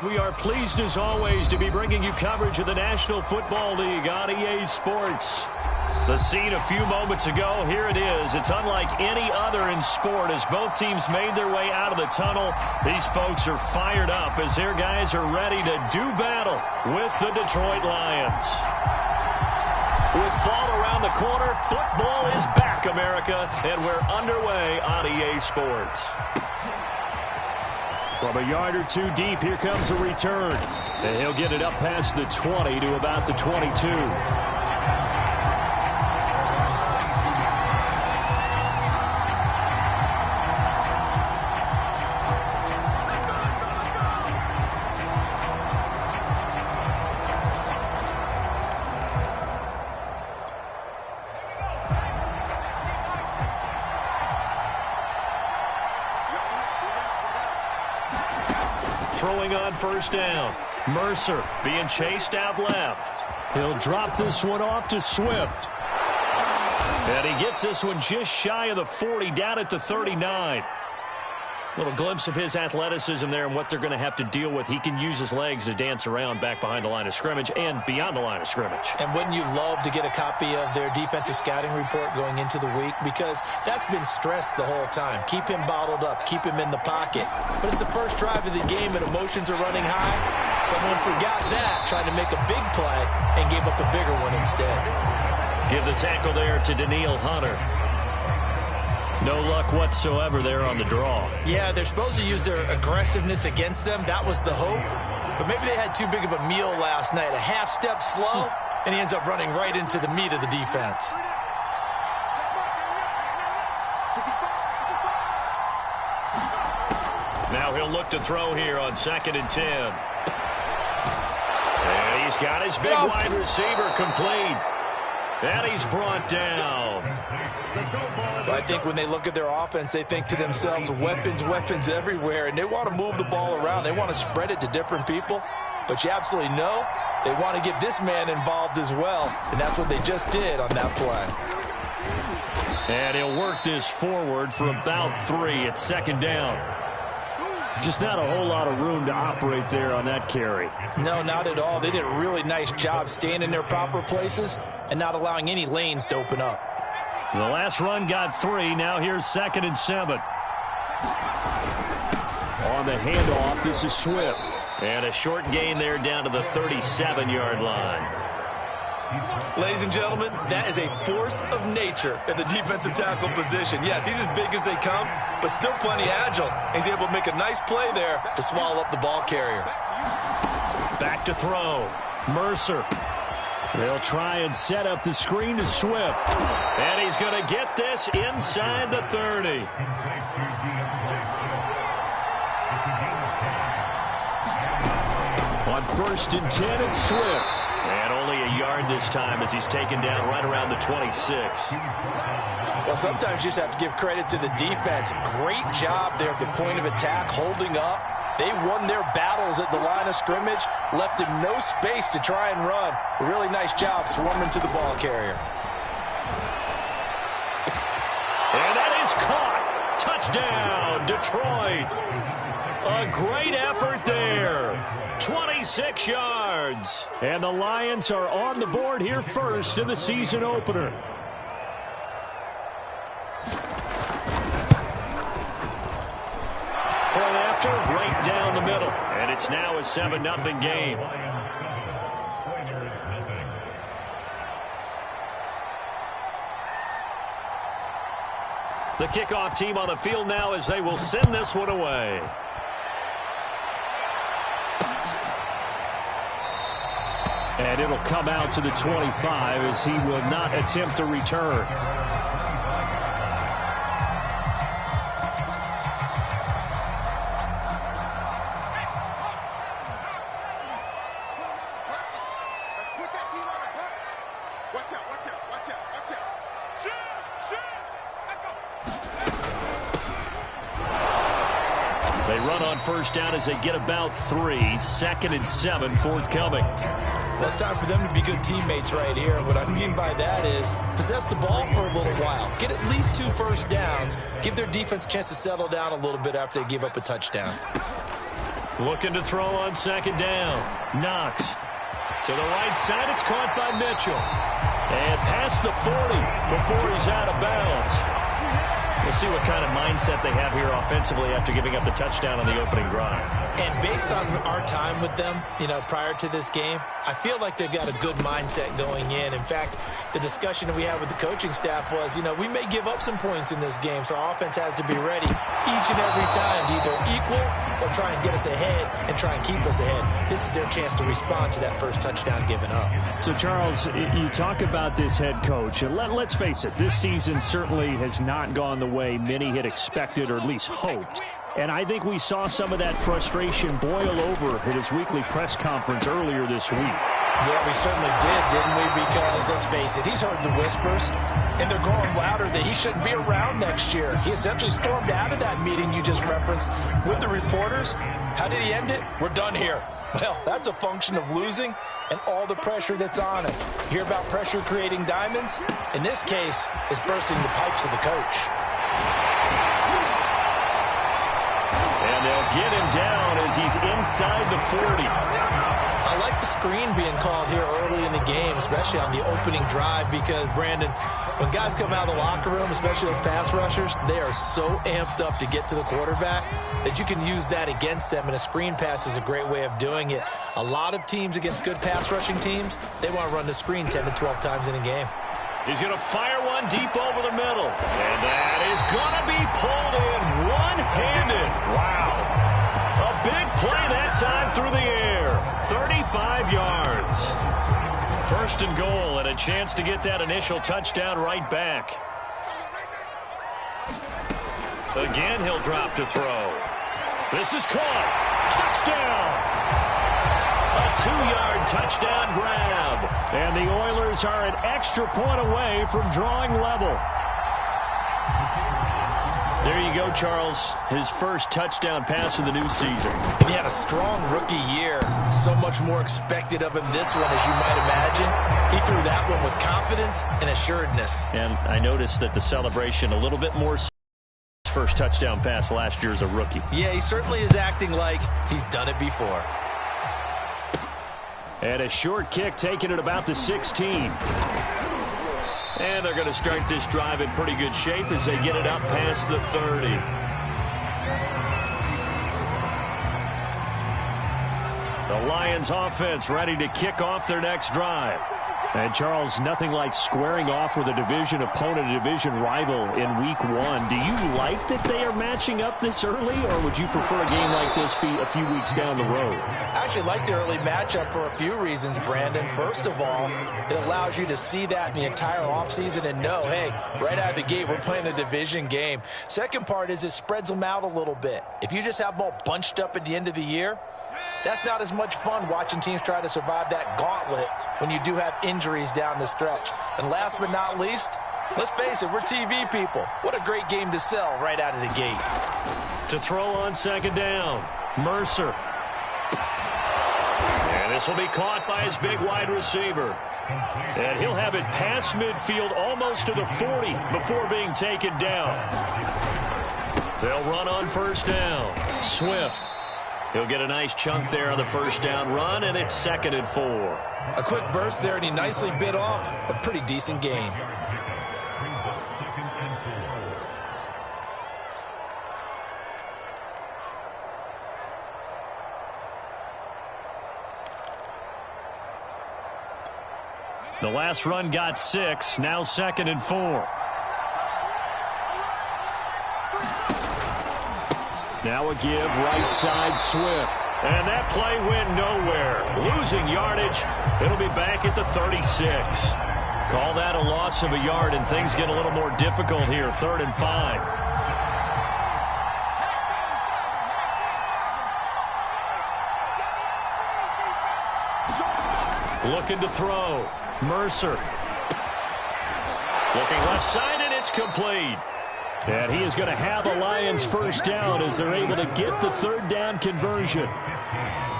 We are pleased as always to be bringing you coverage of the National Football League on EA Sports. The scene a few moments ago, here it is. It's unlike any other in sport as both teams made their way out of the tunnel. These folks are fired up as their guys are ready to do battle with the Detroit Lions. With fall around the corner, football is back, America, and we're underway on EA Sports. From a yard or two deep, here comes a return. And he'll get it up past the 20 to about the 22. Throwing on first down. Mercer being chased out left. He'll drop this one off to Swift. And he gets this one just shy of the 40, down at the 39. Little glimpse of his athleticism there and what they're going to have to deal with. He can use his legs to dance around back behind the line of scrimmage and beyond the line of scrimmage. And wouldn't you love to get a copy of their defensive scouting report going into the week? Because that's been stressed the whole time. Keep him bottled up. Keep him in the pocket. But it's the first drive of the game and emotions are running high. Someone forgot that, tried to make a big play and gave up a bigger one instead. Give the tackle there to Daniil Hunter. No luck whatsoever there on the draw. Yeah, they're supposed to use their aggressiveness against them. That was the hope. But maybe they had too big of a meal last night. A half step slow, and he ends up running right into the meat of the defense. Now he'll look to throw here on 2nd and 10. And he's got his big wide receiver complete. And he's brought down. But I think when they look at their offense, they think to themselves, weapons, weapons everywhere, and they want to move the ball around. They want to spread it to different people. But you absolutely know they want to get this man involved as well, and that's what they just did on that play. And he'll work this forward for about 3 at 2nd down. Just not a whole lot of room to operate there on that carry. No, not at all. They did a really nice job staying in their proper places and not allowing any lanes to open up. The last run got 3. Now here's 2nd and 7. On the handoff, this is Swift. And a short gain there down to the 37-yard line. Ladies and gentlemen, that is a force of nature at the defensive tackle position. Yes, he's as big as they come, but still plenty agile. He's able to make a nice play there to swallow up the ball carrier. Back to throw. Mercer. They'll try and set up the screen to Swift. And he's going to get this inside the 30. On 1st and 10, it's Swift. And only a yard this time as he's taken down right around the 26. Well, sometimes you just have to give credit to the defense. Great job there at the point of attack, holding up. They won their battles at the line of scrimmage, left him no space to try and run. A really nice job swarming to the ball carrier. And that is caught. Touchdown, Detroit. A great effort there. 26 yards. And the Lions are on the board here first in the season opener. Point after, right down the middle. And it's now a 7-0 game. The kickoff team on the field now as they will send this one away. And it'll come out to the 25 as he will not attempt a return. They run on first down as they get about 3. 2nd and 7 forthcoming. Well, it's time for them to be good teammates right here. What I mean by that is possess the ball for a little while. Get at least 2 first downs. Give their defense a chance to settle down a little bit after they give up a touchdown. Looking to throw on second down. Knox. To the right side, it's caught by Mitchell. And past the 40 before he's out of bounds. We'll see what kind of mindset they have here offensively after giving up the touchdown on the opening drive. And based on our time with them, prior to this game, I feel like they've got a good mindset going in. In fact, the discussion that we had with the coaching staff was, we may give up some points in this game, so our offense has to be ready each and every time to either equal or try and get us ahead and try and keep us ahead. This is their chance to respond to that first touchdown given up. So, Charles, you talk about this head coach, and let's face it, this season certainly has not gone the way many had expected or at least hoped. And I think we saw some of that frustration boil over at his weekly press conference earlier this week. Yeah, we certainly did, didn't we? Because, let's face it, he's heard the whispers, and they're growing louder that he shouldn't be around next year. He essentially stormed out of that meeting you just referenced with the reporters. How did he end it? We're done here. Well, that's a function of losing and all the pressure that's on him. Hear about pressure creating diamonds? In this case, it's bursting the pipes of the coach. And they'll get him down as he's inside the 40. I like the screen being called here early in the game, especially on the opening drive, because, Brandon, when guys come out of the locker room, especially those pass rushers, they are so amped up to get to the quarterback that you can use that against them, and a screen pass is a great way of doing it. A lot of teams against good pass rushing teams, they want to run the screen 10 to 12 times in a game. He's going to fire one deep over the middle. And that is going to be pulled in one-handed. Wow. A big play that time through the air. 35 yards. First and goal, and a chance to get that initial touchdown right back. Again, he'll drop to throw. This is caught. Touchdown. A 2-yard touchdown grab. And the Oilers are an extra point away from drawing level. There you go, Charles. His first touchdown pass of the new season. And he had a strong rookie year. So much more expected of him this one, as you might imagine. He threw that one with confidence and assuredness. And I noticed that the celebration a little bit more. First touchdown pass last year as a rookie. Yeah, he certainly is acting like he's done it before. And a short kick taken at about the 16. And they're going to start this drive in pretty good shape as they get it up past the 30. The Lions offense ready to kick off their next drive. And, Charles, nothing like squaring off with a division opponent, a division rival in week one. Do you like that they are matching up this early, or would you prefer a game like this be a few weeks down the road? I actually like the early matchup for a few reasons, Brandon. First of all, it allows you to see that in the entire offseason and know, hey, right out of the gate, we're playing a division game. Second part is it spreads them out a little bit. If you just have them all bunched up at the end of the year, that's not as much fun watching teams try to survive that gauntlet when you do have injuries down the stretch. And last but not least, let's face it, we're TV people. What a great game to sell right out of the gate. To throw on second down, Mercer. And this will be caught by his big wide receiver. And he'll have it past midfield almost to the 40 before being taken down. They'll run on first down. Swift. He'll get a nice chunk there on the first down run, and it's 2nd and 4. A quick burst there, and he nicely bit off a pretty decent gain. The last run got 6, now 2nd and 4. Now a give, right side, Swift. And that play went nowhere. Losing yardage. It'll be back at the 36. Call that a loss of a yard, and things get a little more difficult here. 3rd and 5. Looking to throw. Mercer. Looking left side, and it's complete. And he is going to have a Lions first down as they're able to get the 3rd down conversion.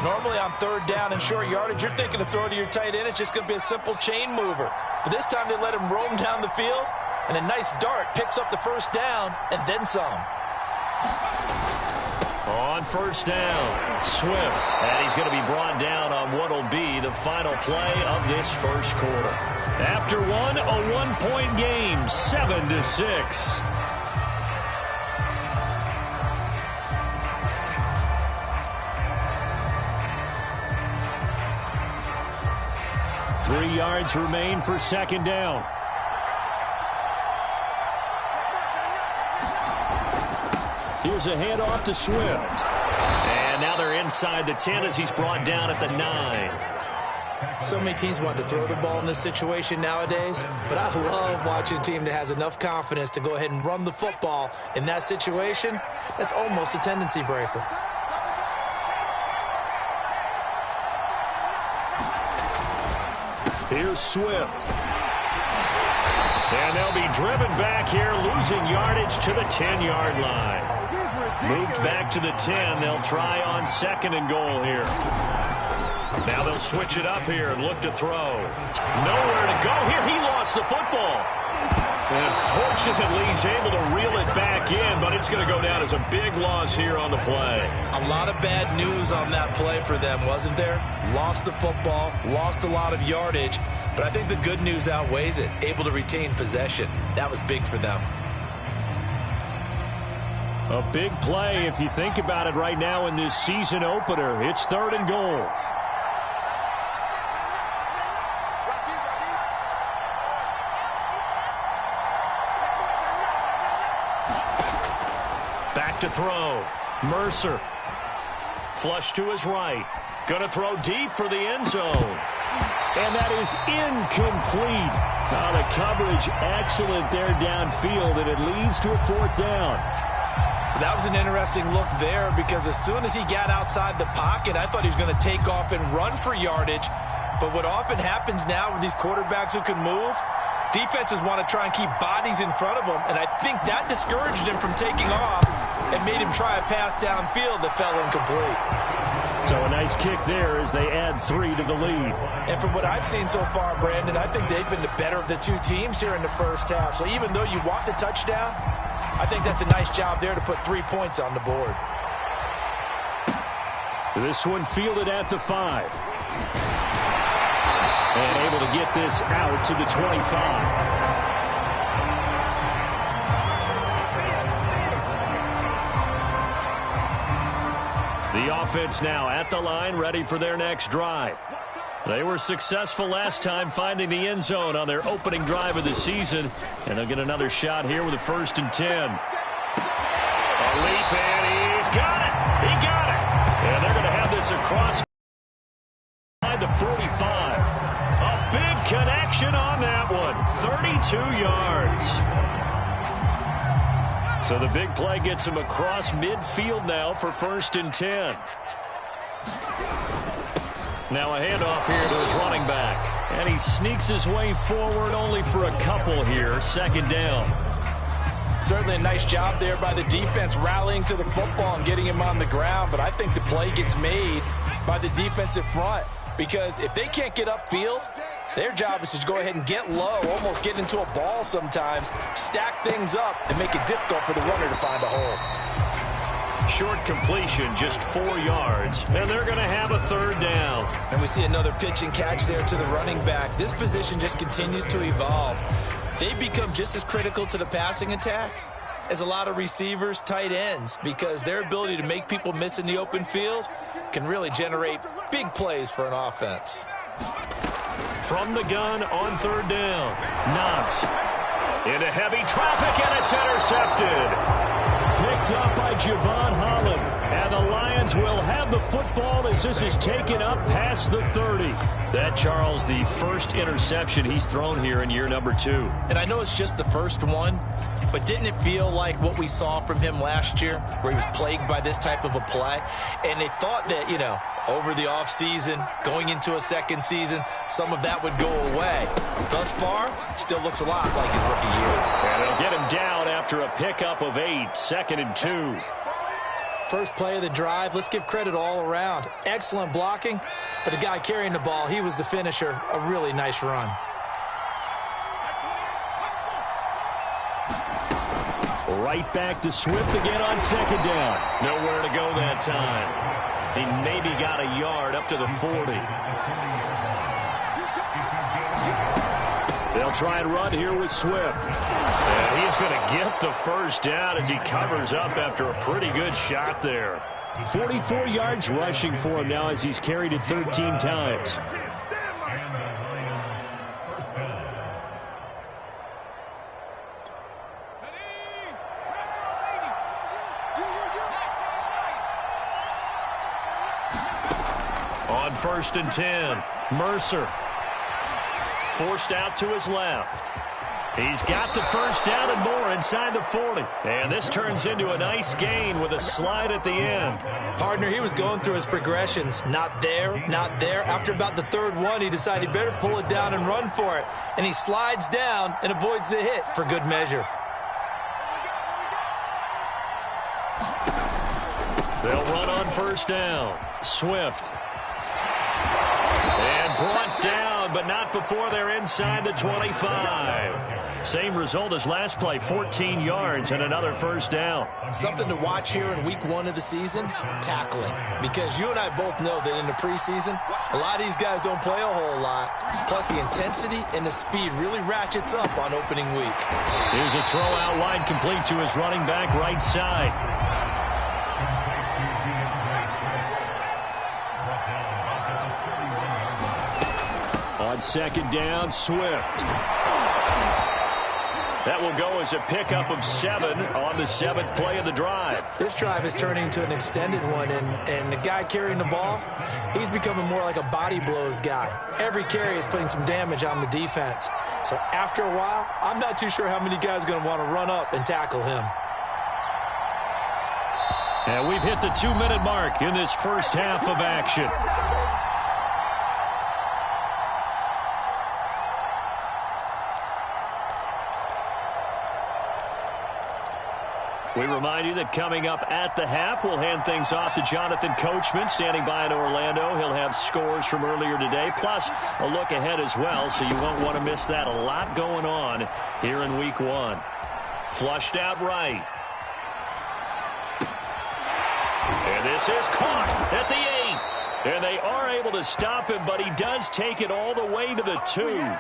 Normally on 3rd down and short yardage, you're thinking to throw to your tight end. It's just going to be a simple chain mover. But this time they let him roam down the field, and a nice dart picks up the first down and then some. On first down, Swift. And he's going to be brought down on what will be the final play of this first quarter. After one, a one-point game, 7-6. Three yards remain for second down. Here's a handoff to Swift. And now they're inside the 10 as he's brought down at the 9. So many teams want to throw the ball in this situation nowadays, but I love watching a team that has enough confidence to go ahead and run the football in that situation. That's almost a tendency breaker. Here's Swift. And they'll be driven back here, losing yardage to the 10-yard line. Moved back to the 10. They'll try on second and goal here. Now they'll switch it up here and look to throw. Nowhere to go here. He lost the football. And fortunately, he's able to reel it back in, but it's going to go down as a big loss here on the play. A lot of bad news on that play for them, wasn't there? Lost the football, lost a lot of yardage, but I think the good news outweighs it. Able to retain possession. That was big for them. A big play if you think about it right now in this season opener. It's third and goal. Back to throw. Mercer. Flush to his right. Going to throw deep for the end zone. And that is incomplete. The coverage excellent there downfield, and it leads to a fourth down. That was an interesting look there because as soon as he got outside the pocket, I thought he was going to take off and run for yardage. But what often happens now with these quarterbacks who can move, defenses want to try and keep bodies in front of them, and I think that discouraged him from taking off and made him try a pass downfield that fell incomplete. So a nice kick there as they add 3 to the lead. And from what I've seen so far, Brandon, I think they've been the better of the two teams here in the first half. So even though you want the touchdown, I think that's a nice job there to put 3 points on the board. This one fielded at the 5. And able to get this out to the 25. The offense now at the line, ready for their next drive. They were successful last time finding the end zone on their opening drive of the season, and they'll get another shot here with a 1st and 10. A leap, and he's got it. He got it. And they're going to have this across the 45. A big connection on that one. 32 yards. So the big play gets him across midfield now for 1st and 10. Now a handoff here to his running back. And he sneaks his way forward only for a couple here. 2nd down. Certainly a nice job there by the defense rallying to the football and getting him on the ground. But I think the play gets made by the defensive front. Because if they can't get upfield, their job is to go ahead and get low, almost get into a ball sometimes, stack things up, and make it difficult for the runner to find a hole. Short completion, just 4 yards, and they're going to have a 3rd down. And we see another pitch and catch there to the running back. This position just continues to evolve. They become just as critical to the passing attack as a lot of receivers, tight ends, because their ability to make people miss in the open field can really generate big plays for an offense. From the gun on 3rd down. Knox into heavy traffic, and it's intercepted. Picked up by Javon Holland. And the Lions will have the football as this is taken up past the 30. That, Charles, the first interception he's thrown here in year number 2. And I know it's just the first one, but didn't it feel like what we saw from him last year, where he was plagued by this type of a play? And they thought that, you know, over the offseason, going into a second season, some of that would go away. Thus far, still looks a lot like his rookie year. And they'll get him down after a pickup of 8, 2nd and 2. First play of the drive, let's give credit all around. Excellent blocking, but the guy carrying the ball, he was the finisher. A really nice run. Right back to Swift again on second down. Nowhere to go that time. He maybe got a yard up to the 40. They'll try and run here with Swift. And he's going to get the first down as he covers up after a pretty good shot there. 44 yards rushing for him now as he's carried it 13 times. On 1st and 10, Mercer forced out to his left. He's got the first down and more inside the 40. And this turns into a nice gain with a slide at the end. Partner, he was going through his progressions. Not there, not there. After about the third one, he decided he better pull it down and run for it. And he slides down and avoids the hit for good measure. They'll run on first down. Swift. And brought down, but not before they're inside the 25. Same result as last play, 14 yards and another first down. Something to watch here in week 1 of the season, tackling. Because you and I both know that in the preseason, a lot of these guys don't play a whole lot. Plus the intensity and the speed really ratchets up on opening week. Here's a throw out wide complete to his running back right side. On second down, Swift. That will go as a pickup of 7 on the 7th play of the drive. This drive is turning into an extended one, and the guy carrying the ball, he's becoming more like a body blows guy. Every carry is putting some damage on the defense. So after a while, I'm not too sure how many guys are going to want to run up and tackle him. And we've hit the 2-minute mark in this first half of action. We remind you that coming up at the half, we'll hand things off to Jonathan Coachman, standing by in Orlando. He'll have scores from earlier today, plus a look ahead as well, so you won't want to miss that. A lot going on here in week 1. Flushed out right. And this is caught at the 8. And they are able to stop him, but he does take it all the way to the 2.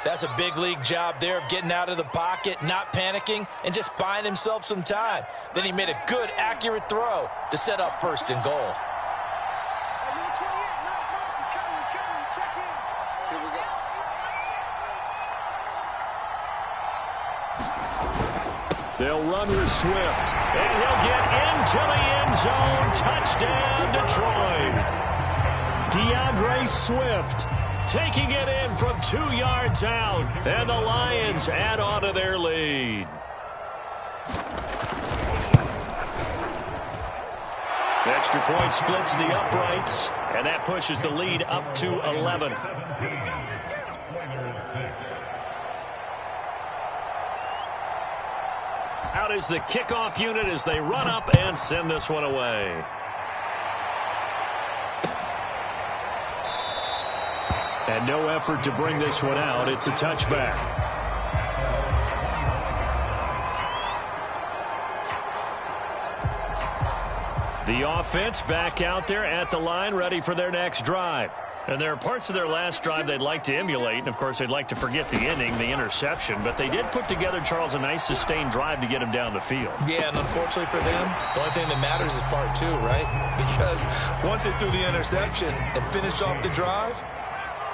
That's a big league job there of getting out of the pocket, not panicking, and just buying himself some time. Then he made a good, accurate throw to set up 1st and goal. They'll run with Swift, and he'll get into the end zone. Touchdown, Detroit. DeAndre Swift taking it in from 2 yards out, and the Lions add on to their lead. Extra point splits the uprights, and that pushes the lead up to 11. Out is the kickoff unit as they run up and send this one away. And no effort to bring this one out. It's a touchback. The offense back out there at the line, ready for their next drive. And there are parts of their last drive they'd like to emulate. And, of course, they'd like to forget the ending, the interception. But they did put together, Charles, a nice sustained drive to get him down the field. Yeah, and unfortunately for them, the only thing that matters is part 2, right? Because once they threw the interception and finished off the drive,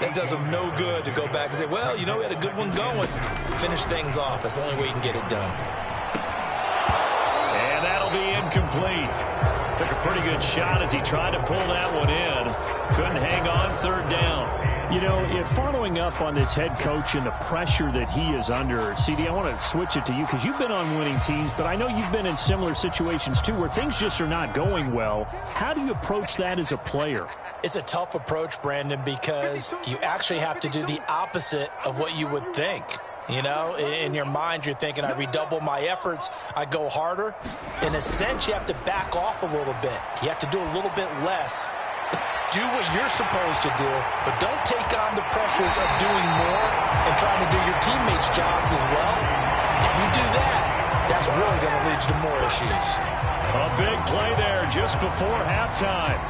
that does them no good to go back and say, well, you know, we had a good one going. Finish things off. That's the only way you can get it done. And that'll be incomplete. Took a pretty good shot as he tried to pull that one in. Couldn't hang on 3rd down. You know, if following up on this head coach and the pressure that he is under, CD, I want to switch it to you because you've been on winning teams, but I know you've been in similar situations too where things just are not going well. How do you approach that as a player? It's a tough approach, Brandon, because you actually have to do the opposite of what you would think. You know, in your mind, you're thinking, I redouble my efforts, I go harder. In a sense, you have to back off a little bit. You have to do a little bit less. Do what you're supposed to do, but don't take on the pressures of doing more and trying to do your teammates' jobs as well. If you do that, that's really going to lead you to more issues. A big play there just before halftime.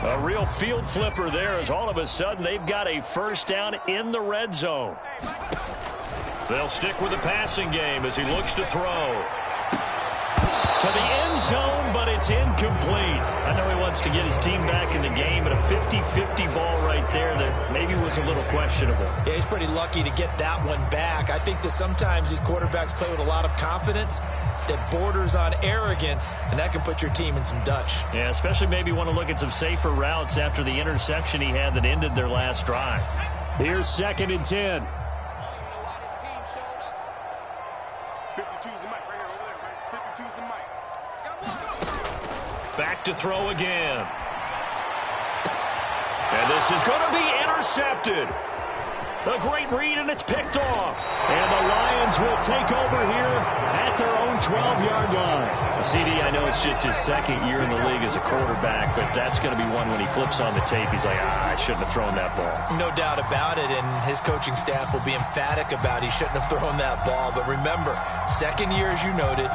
A real field flipper there as all of a sudden they've got a first down in the red zone. They'll stick with the passing game as he looks to throw. To the end zone, but it's incomplete. I know he wants to get his team back in the game, but a 50-50 ball right there that maybe was a little questionable. Yeah, he's pretty lucky to get that one back. I think that sometimes these quarterbacks play with a lot of confidence that borders on arrogance, and that can put your team in some Dutch. Yeah, especially maybe want to look at some safer routes after the interception he had that ended their last drive. Here's 2nd and 10. Back to throw again. And this is going to be intercepted. A great read, and it's picked off. And the Lions will take over here at their own 12-yard line. CD, I know it's just his 2nd year in the league as a quarterback, but that's going to be one when he flips on the tape. He's like, I shouldn't have thrown that ball. No doubt about it, and his coaching staff will be emphatic about he shouldn't have thrown that ball. But remember, 2nd year, as you noted,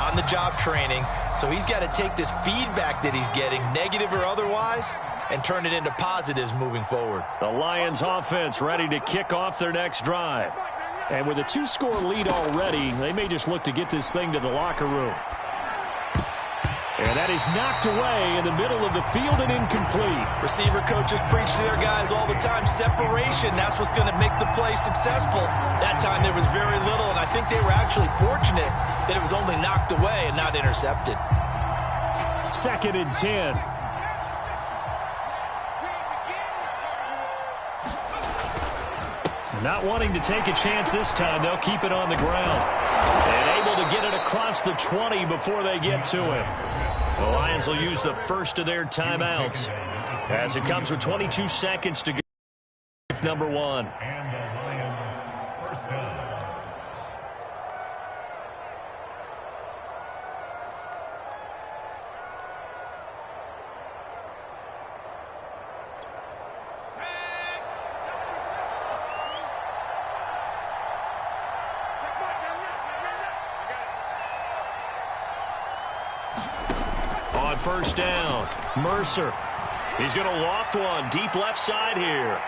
on-the-job training. So he's got to take this feedback that he's getting, negative or otherwise, and turn it into positives moving forward. The Lions offense ready to kick off their next drive. And with a 2-score lead already, they may just look to get this thing to the locker room. And that is knocked away in the middle of the field and incomplete. Receiver coaches preach to their guys all the time. Separation, that's what's going to make the play successful. That time there was very little, and I think they were actually fortunate that it was only knocked away and not intercepted. 2nd and 10. Not wanting to take a chance this time, they'll keep it on the ground. And able to get it across the 20 before they get to him. The Lions will use the first of their timeouts as it comes with 22 seconds to go. Number 1. On first down, Mercer. He's going to loft one deep left side here.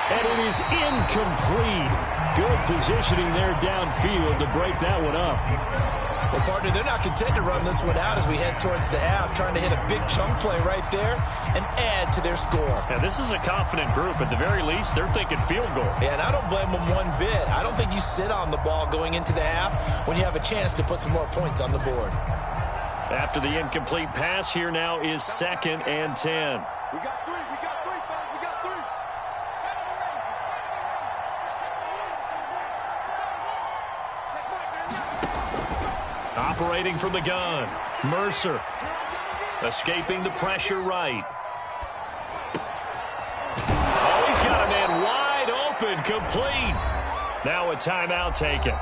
And it is incomplete. Good positioning there downfield to break that one up. Well, partner, they're not content to run this one out as we head towards the half, trying to hit a big chunk play right there and add to their score. Yeah, this is a confident group. At the very least, they're thinking field goal. Yeah, and I don't blame them one bit. I don't think you sit on the ball going into the half when you have a chance to put some more points on the board. After the incomplete pass, here now is 2nd and 10. We got three, fellas, we got 3. Operating from the gun, Mercer. Escaping the pressure right. Oh, he's got a man wide open, complete. Now a timeout taken.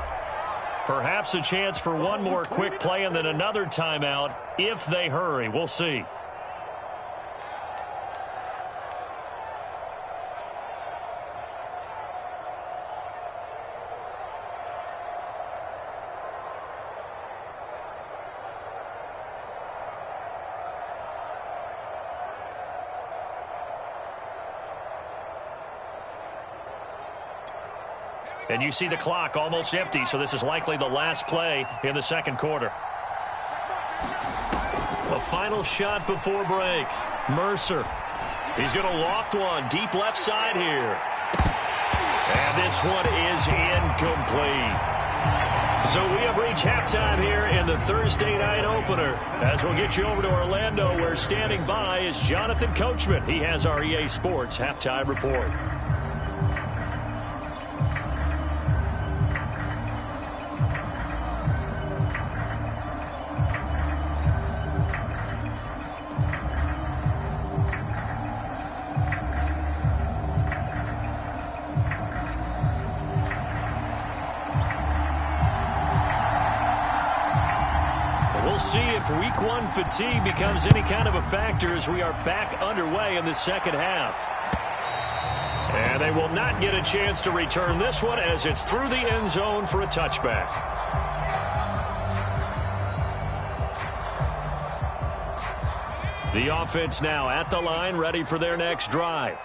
Perhaps a chance for one more quick play and then another timeout if they hurry. We'll see. And you see the clock almost empty, so this is likely the last play in the 2nd quarter. A final shot before break. Mercer. He's going to loft one deep left side here. And this one is incomplete. So we have reached halftime here in the Thursday night opener. As we'll get you over to Orlando, where standing by is Jonathan Coachman. He has our EA Sports halftime report. We'll see if if week one fatigue becomes any kind of a factor as we are back underway in the second half. And they will not get a chance to return this one as it's through the end zone for a touchback. The offense now at the line, ready for their next drive.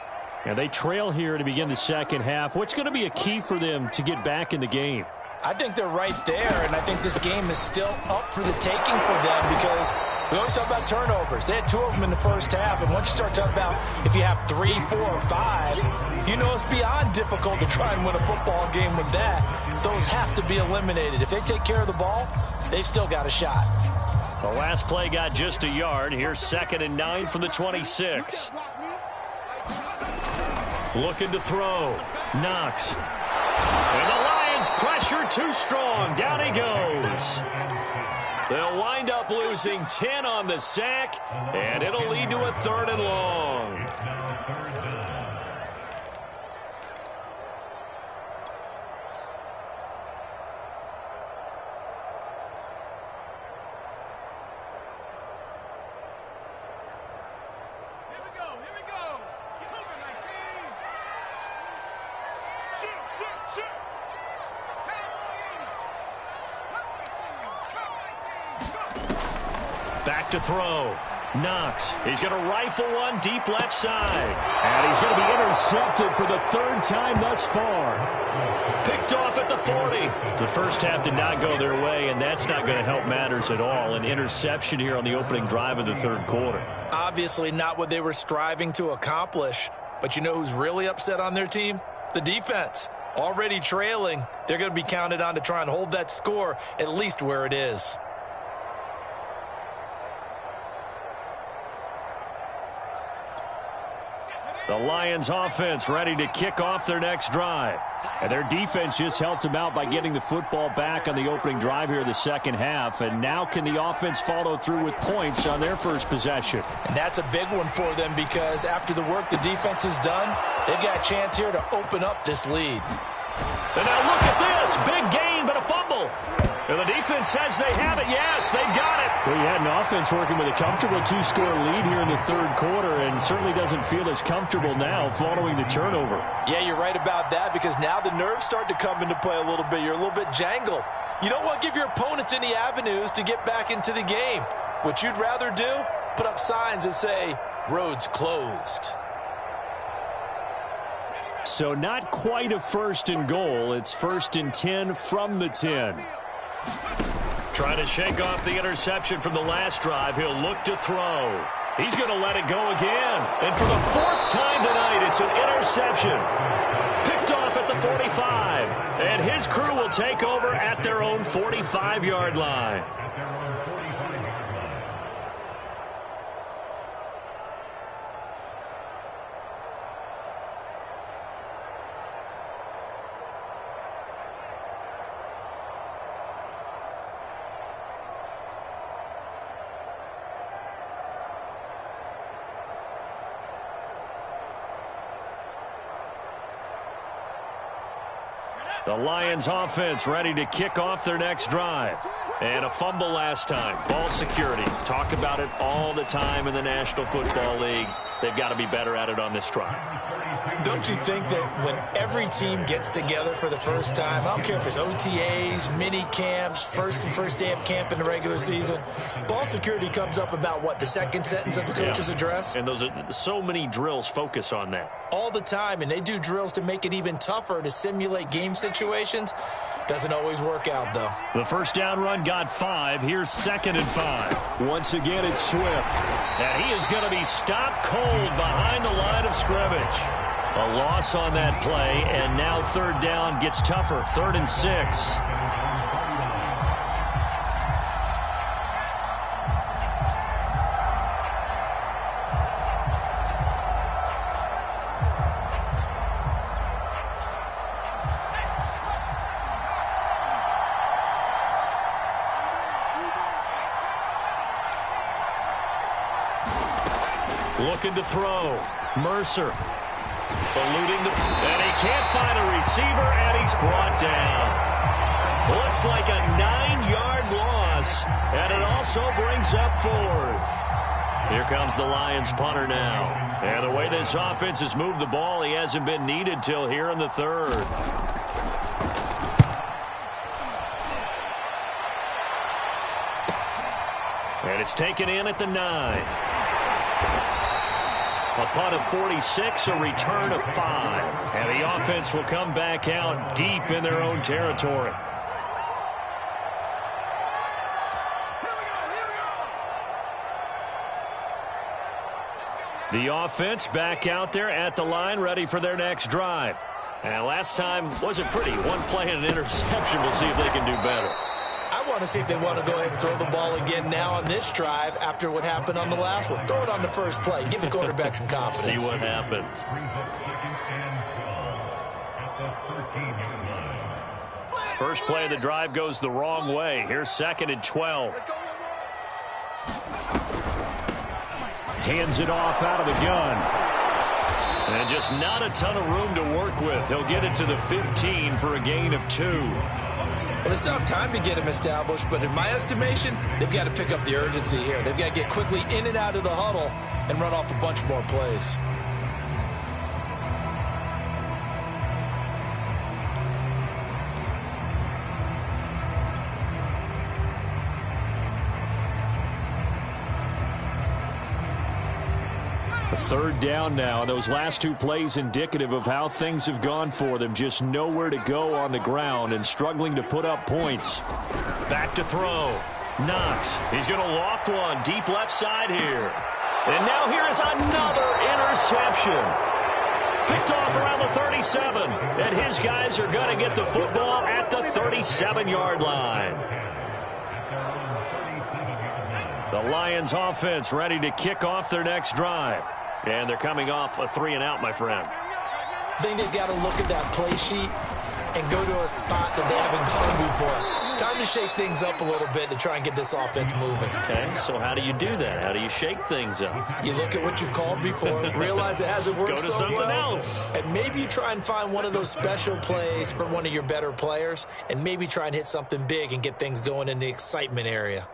And they trail here to begin the second half. What's going to be a key for them to get back in the game? I think they're right there, and I think this game is still up for the taking for them because we always talk about turnovers. They had 2 of them in the first half, and once you start talking about if you have 3, 4, or 5, you know it's beyond difficult to try and win a football game with that. Those have to be eliminated. If they take care of the ball, they've still got a shot. The last play got just a yard. Here's 2nd and 9 from the 26. Looking to throw. Knox. And the Lions pressure too strong. Down he goes. They'll wind up losing 10 on the sack, and it'll lead to a 3rd and long. Back to throw. Knox. He's going to rifle one deep left side. And he's going to be intercepted for the 3rd time thus far. Picked off at the 40. The first half did not go their way, and that's not going to help matters at all. An interception here on the opening drive of the 3rd quarter. Obviously not what they were striving to accomplish. But you know who's really upset on their team? The defense. Already trailing. They're going to be counted on to try and hold that score at least where it is. The Lions offense ready to kick off their next drive. And their defense just helped them out by getting the football back on the opening drive here in the second half. And now can the offense follow through with points on their first possession? And that's a big one for them because after the work the defense has done, they've got a chance here to open up this lead. And now look at this. Big gain, but a fumble. And the defense says they have it. Yes, they've got it. Well, you had an offense working with a comfortable 2-score lead here in the 3rd quarter and certainly doesn't feel as comfortable now following the turnover. Yeah, you're right about that because now the nerves start to come into play a little bit. You're a little bit jangled. You don't want to give your opponents any avenues to get back into the game. What you'd rather do, put up signs that say, roads closed. So not quite a 1st and goal. It's 1st and 10 from the 10. Trying to shake off the interception from the last drive. He'll look to throw. He's going to let it go again. And for the 4th time tonight, it's an interception. Picked off at the 45. And his crew will take over at their own 45-yard line. The Lions offense ready to kick off their next drive. And a fumble last time. Ball security. Talk about it all the time in the National Football League. They've got to be better at it on this drive. Don't you think that when every team gets together for the first time, I don't care if it's OTAs, mini camps, first day of camp in the regular season, ball security comes up about what, the 2nd sentence of the coach's address? And those are so many drills focus on that. All the time, and they do drills to make it even tougher to simulate game situations. Doesn't always work out, though. The first down run got 5. Here's 2nd and 5. Once again, it's Swift. And he is going to be stopped cold behind the line of scrimmage. A loss on that play, and now 3rd down gets tougher. 3rd and 6. Looking to throw. Mercer. Eluding the... And he can't find a receiver, and he's brought down. Looks like a 9-yard loss. And it also brings up fourth. Here comes the Lions punter now. And the way this offense has moved the ball, he hasn't been needed till here in the third. And it's taken in at the 9. A punt of 46, a return of 5. And the offense will come back out deep in their own territory. The offense back out there at the line, ready for their next drive. And last time wasn't pretty. One play and an interception. We'll see if they can do better. I want to see if they want to go ahead and throw the ball again now on this drive after what happened on the last one. Throw it on the first play. Give the quarterback some confidence. See what happens. First play of the drive goes the wrong way. Here's 2nd and 12. Hands it off out of the gun. And just not a ton of room to work with. He'll get it to the 15 for a gain of 2. Well, they still have time to get him established, but in my estimation, they've got to pick up the urgency here. They've got to get quickly in and out of the huddle and run off a bunch more plays. Third down now. Those last 2 plays indicative of how things have gone for them. Just nowhere to go on the ground and struggling to put up points. Back to throw. Knox. He's going to loft one deep left side here. And now here is another interception. Picked off around the 37. And his guys are going to get the football at the 37-yard line. The Lions offense ready to kick off their next drive. And they're coming off a 3-and-out, my friend. I think they've got to look at that play sheet and go to a spot that they haven't gone before. Time to shake things up a little bit to try and get this offense moving. Okay, so how do you do that? How do you shake things up? You look at what you've called before, realize it hasn't worked so well. Go to something else. And maybe you try and find one of those special plays for one of your better players, and maybe try and hit something big and get things going in the excitement area.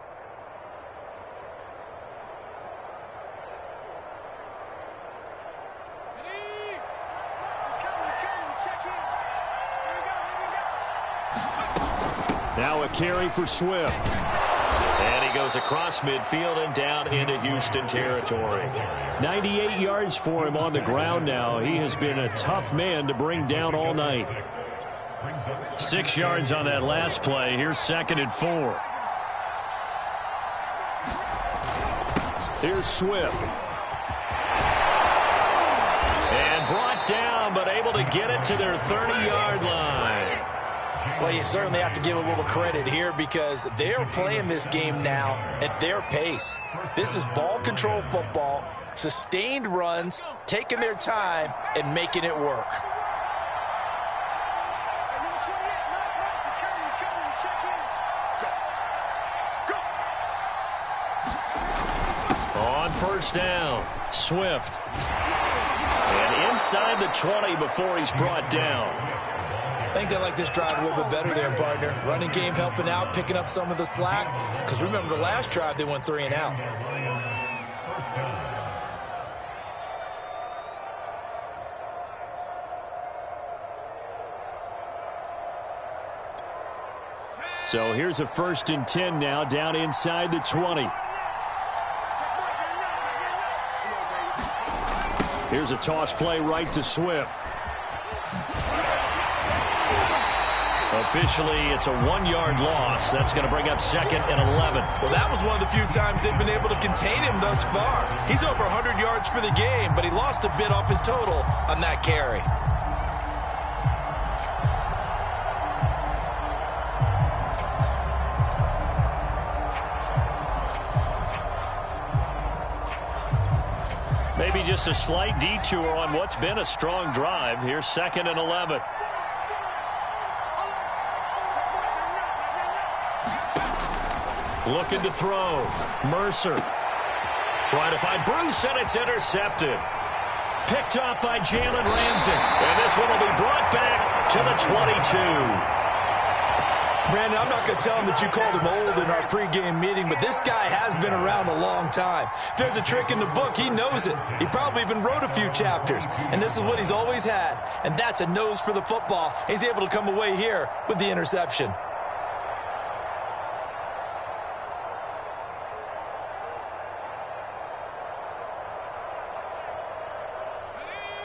Now a carry for Swift. And he goes across midfield and down into Houston territory. 98 yards for him on the ground now. He has been a tough man to bring down all night. 6 yards on that last play. Here's 2nd and 4. Here's Swift. And brought down, but able to get it to their 30-yard line. Well, you certainly have to give a little credit here because they're playing this game now at their pace. This is ball control football, sustained runs, taking their time, and making it work. On first down, Swift. And inside the 20 before he's brought down. I think they like this drive a little bit better there, partner. Running game helping out, picking up some of the slack. Because remember, the last drive, they went 3-and-out. So here's a 1st and 10 now, down inside the 20. Here's a toss play right to Swift. Officially, it's a 1-yard loss. That's going to bring up 2nd and 11. Well, that was one of the few times they've been able to contain him thus far. He's over 100 yards for the game, but he lost a bit off his total on that carry. Maybe just a slight detour on what's been a strong drive. Here's 2nd and 11. Looking to throw. Mercer. Trying to find Bruce, and it's intercepted. Picked off by Jalen Ramsey. And this one will be brought back to the 22. Brandon, I'm not going to tell him that you called him old in our pregame meeting, but this guy has been around a long time. If there's a trick in the book, he knows it. He probably even wrote a few chapters, and this is what he's always had, and that's a nose for the football. He's able to come away here with the interception.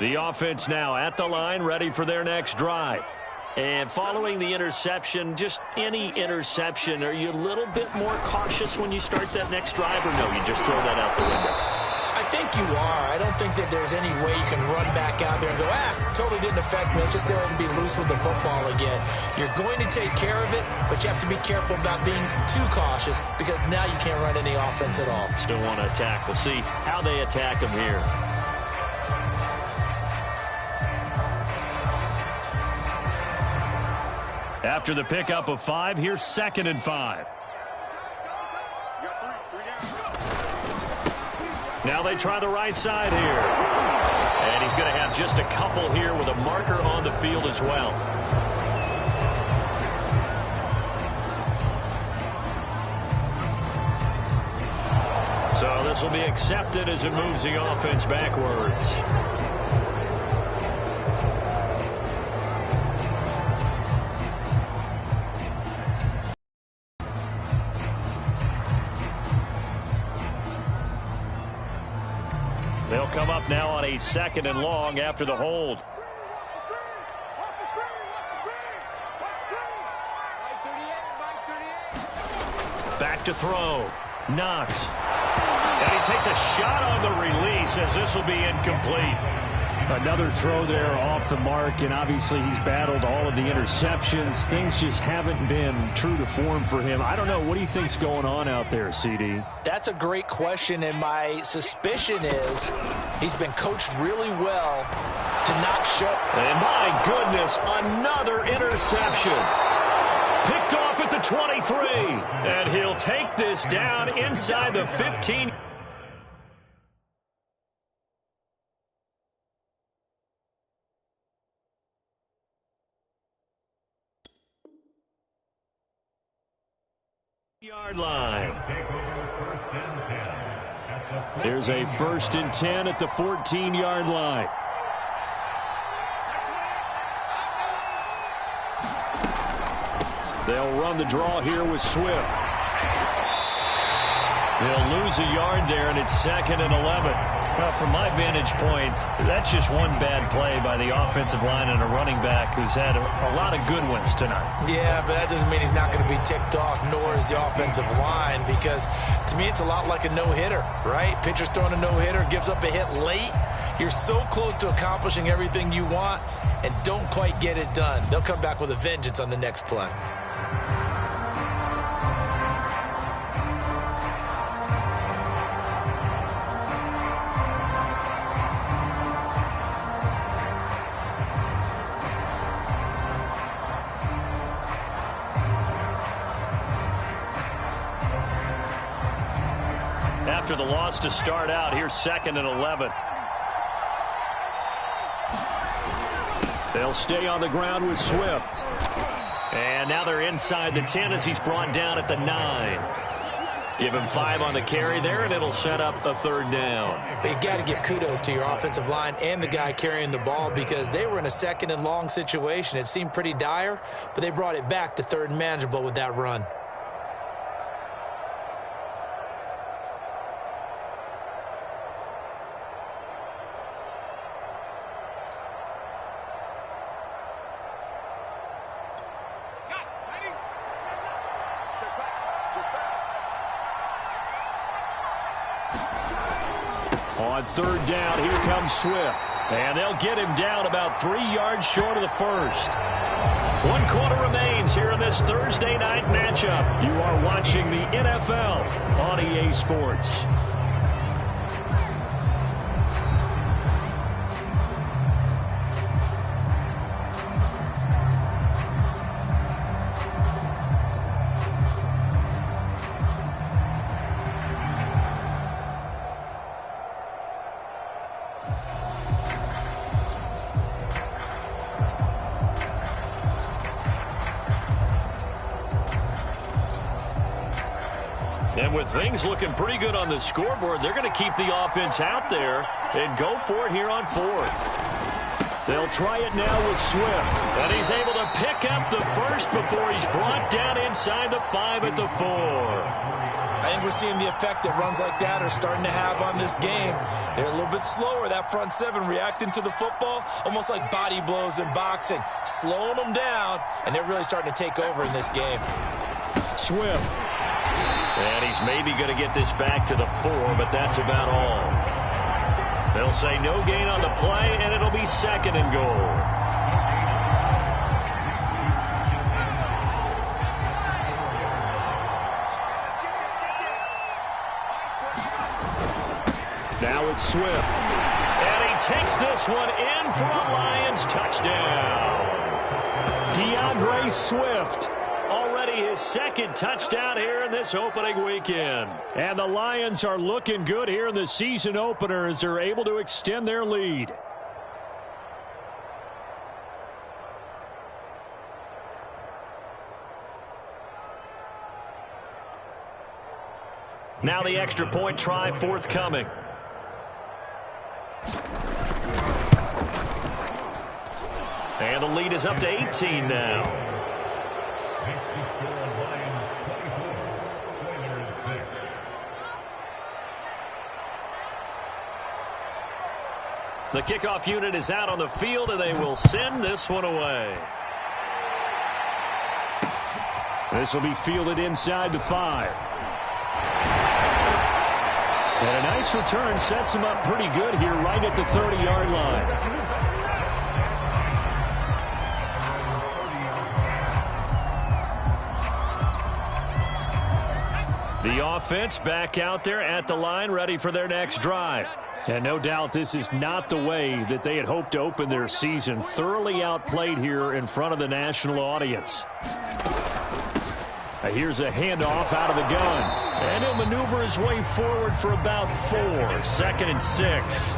The offense now at the line, ready for their next drive. And following the interception, just any interception, are you a little bit more cautious when you start that next drive, or no, you just throw that out the window? I think you are. I don't think that there's any way you can run back out there and go, totally didn't affect me. Let's just go ahead and be loose with the football again. You're going to take care of it, but you have to be careful about being too cautious because now you can't run any offense at all. Still want to attack. We'll see how they attack them here. After the pickup of 5, here's 2nd and 5. Now they try the right side here. And he's going to have just a couple here with a marker on the field as well. So this will be accepted as it moves the offense backwards. They'll come up now on a 2nd and long after the hold. Back to throw. Knox. And he takes a shot on the release as this will be incomplete. Another throw there off the mark, and obviously he's battled all of the interceptions. Things just haven't been true to form for him. I don't know. What do you think's going on out there, CD? That's a great question, and my suspicion is he's been coached really well to not show. And my goodness, another interception. Picked off at the 23. And he'll take this down inside the 15. Yard line. There's a 1st and 10 at the 14-yard line. They'll run the draw here with Swift. They'll lose a yard there, and it's 2nd and 11. Well, from my vantage point, that's just one bad play by the offensive line and a running back who's had a lot of good ones tonight. Yeah, but that doesn't mean he's not going to be ticked off, nor is the offensive line, because to me it's a lot like a no-hitter, right? Pitcher's throwing a no-hitter, gives up a hit late. You're so close to accomplishing everything you want and don't quite get it done. They'll come back with a vengeance on the next play. After the loss to start out, here's 2nd and 11. They'll stay on the ground with Swift. And now they're inside the 10 as he's brought down at the 9. Give him 5 on the carry there, and it'll set up a 3rd down. You got to give kudos to your offensive line and the guy carrying the ball because they were in a 2nd and long situation. It seemed pretty dire, but they brought it back to 3rd and manageable with that run. On 3rd down, here comes Swift. And they'll get him down about 3 yards short of the 1st. 1 quarter remains here in this Thursday night matchup. You are watching the NFL on EA Sports. And with things looking pretty good on the scoreboard, they're going to keep the offense out there and go for it here on fourth. They'll try it now with Swift. And he's able to pick up the first before he's brought down inside the 5 at the 4. I think we're seeing the effect that runs like that are starting to have on this game. They're a little bit slower, that front 7, reacting to the football, almost like body blows in boxing, slowing them down, and they're really starting to take over in this game. Swift. And he's maybe going to get this back to the 4, but that's about all. They'll say no gain on the play, and it'll be 2nd and goal. Now it's Swift. And he takes this one in for a Lions touchdown. DeAndre Swift. Already his 2nd touchdown here in this opening weekend. And the Lions are looking good here in the season opener as they're able to extend their lead. Now the extra point try forthcoming. And the lead is up to 18 now. The kickoff unit is out on the field, and they will send this one away. This will be fielded inside the 5. And a nice return sets him up pretty good here right at the 30-yard line. The offense back out there at the line, ready for their next drive. And no doubt this is not the way that they had hoped to open their season. Thoroughly outplayed here in front of the national audience. Here's a handoff out of the gun. And he'll maneuver his way forward for about 4. 2nd and 6.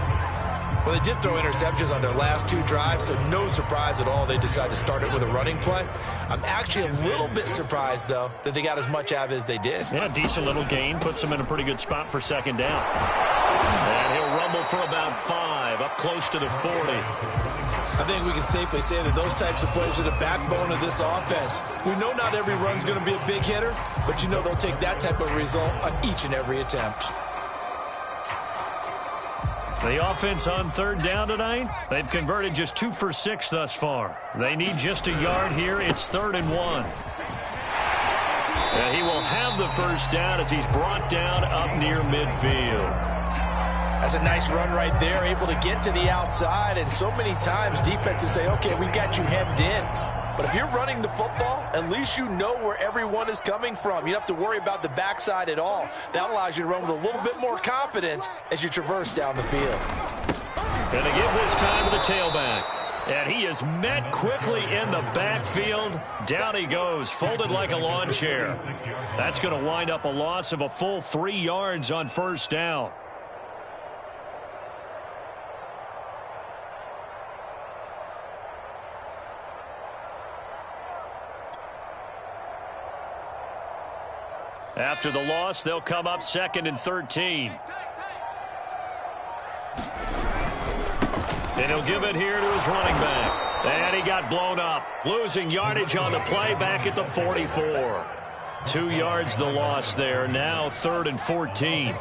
Well, they did throw interceptions on their last 2 drives, so no surprise at all they decided to start it with a running play. I'm actually a little bit surprised, though, that they got as much out of it as they did. Yeah, decent little gain. Puts them in a pretty good spot for 2nd down. And he'll rumble for about 5, up close to the 40. I think we can safely say that those types of plays are the backbone of this offense. We know not every run's going to be a big hitter, but you know they'll take that type of result on each and every attempt. The offense on 3rd down tonight, they've converted just 2 for 6 thus far. They need just a yard here. It's 3rd and 1. And he will have the first down as he's brought down up near midfield. That's a nice run right there, able to get to the outside. And so many times defenses say, okay, we got you hemmed in. But if you're running the football, at least you know where everyone is coming from. You don't have to worry about the backside at all. That allows you to run with a little bit more confidence as you traverse down the field. And to give this time to the tailback. And he is met quickly in the backfield. Down he goes, folded like a lawn chair. That's going to wind up a loss of a full 3 yards on 1st down. After the loss, they'll come up 2nd and 13. And he'll give it here to his running back. And he got blown up. Losing yardage on the play back at the 44. 2 yards the loss there. Now 3rd and 14.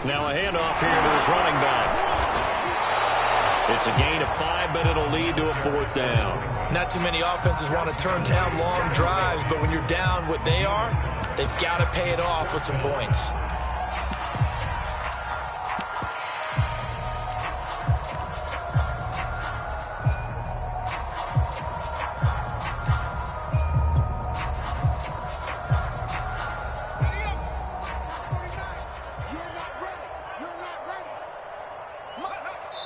Now a handoff here to his running back. It's a gain of 5, but it'll lead to a 4th down. Not too many offenses want to turn down long drives, but when you're down what they are, they've got to pay it off with some points.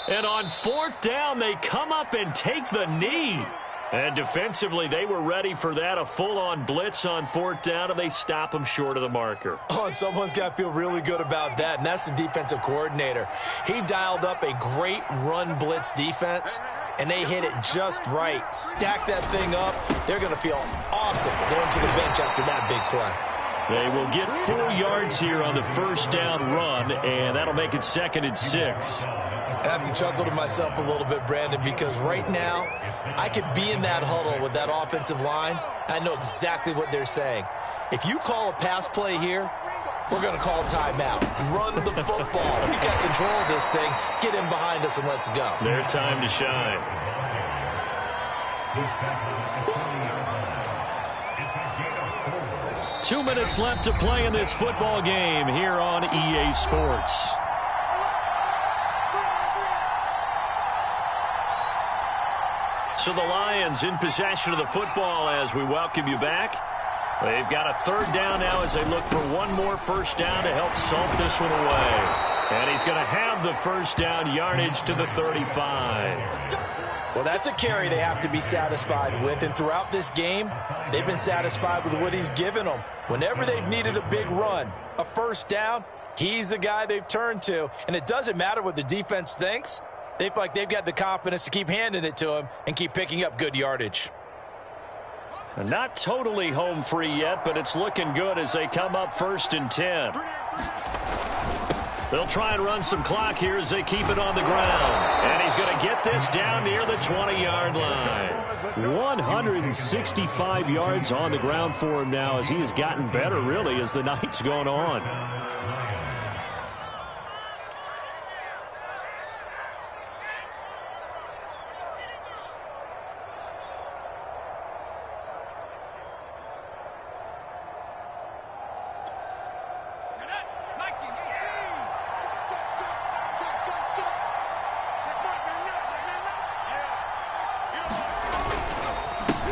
And on 4th down, they come up and take the knee. And defensively, they were ready for that, a full-on blitz on 4th down, and they stop them short of the marker. Oh, and someone's got to feel really good about that, and that's the defensive coordinator. He dialed up a great run blitz defense, and they hit it just right, stack that thing up, they're going to feel awesome going to the bench after that big play. They will get 4 yards here on the first down run, and that'll make it 2nd and 6. I have to chuckle to myself a little bit, Brandon, because right now I could be in that huddle with that offensive line. I know exactly what they're saying. If you call a pass play here, we're going to call timeout. Run the football. We got control of this thing. Get in behind us and let's go. Their time to shine. Two minutes left to play in this football game here on EA Sports. So the Lions in possession of the football as we welcome you back. They've got a 3rd down now as they look for one more first down to help salt this one away. And he's going to have the first down yardage to the 35. Well, that's a carry they have to be satisfied with. And throughout this game, they've been satisfied with what he's given them. Whenever they've needed a big run, a first down, he's the guy they've turned to. And it doesn't matter what the defense thinks. They feel like they've got the confidence to keep handing it to him and keep picking up good yardage. Not totally home free yet, but it's looking good as they come up 1st and 10. They'll try and run some clock here as they keep it on the ground. And he's going to get this down near the 20-yard line. 165 yards on the ground for him now as he has gotten better, really, as the night's gone on.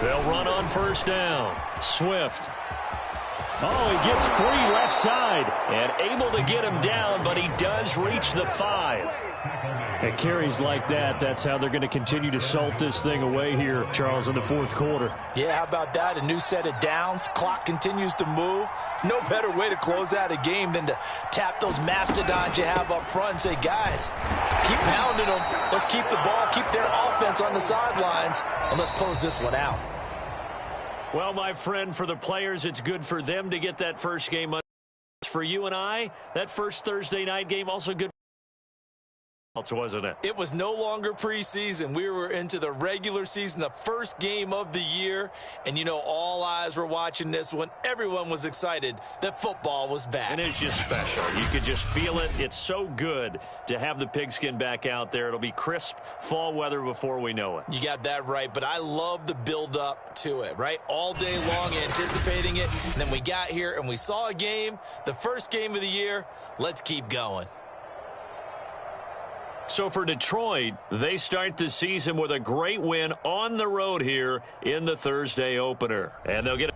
They'll run on first down. Swift. Oh, he gets free left side and able to get him down, but he does reach the 5. At carries like that, that's how they're going to continue to salt this thing away here, Charles, in the 4th quarter. Yeah, how about that? A new set of downs. Clock continues to move. No better way to close out a game than to tap those mastodons you have up front and say, guys, keep pounding them. Let's keep the ball, keep their offense on the sidelines, and let's close this one out. Well, my friend, for the players, it's good for them to get that first game. For you and I, that first Thursday night game, also good. Wasn't it? It was no longer preseason. We were into the regular season, the first game of the year. And, you know, all eyes were watching this one. Everyone was excited that football was back. And it's just special. You could just feel it. It's so good to have the pigskin back out there. It'll be crisp fall weather before we know it. You got that right. But I love the build-up to it, right? All day long anticipating it. And then we got here and we saw a game, the first game of the year. Let's keep going. So for Detroit, they start the season with a great win on the road here in the Thursday opener. And they'll get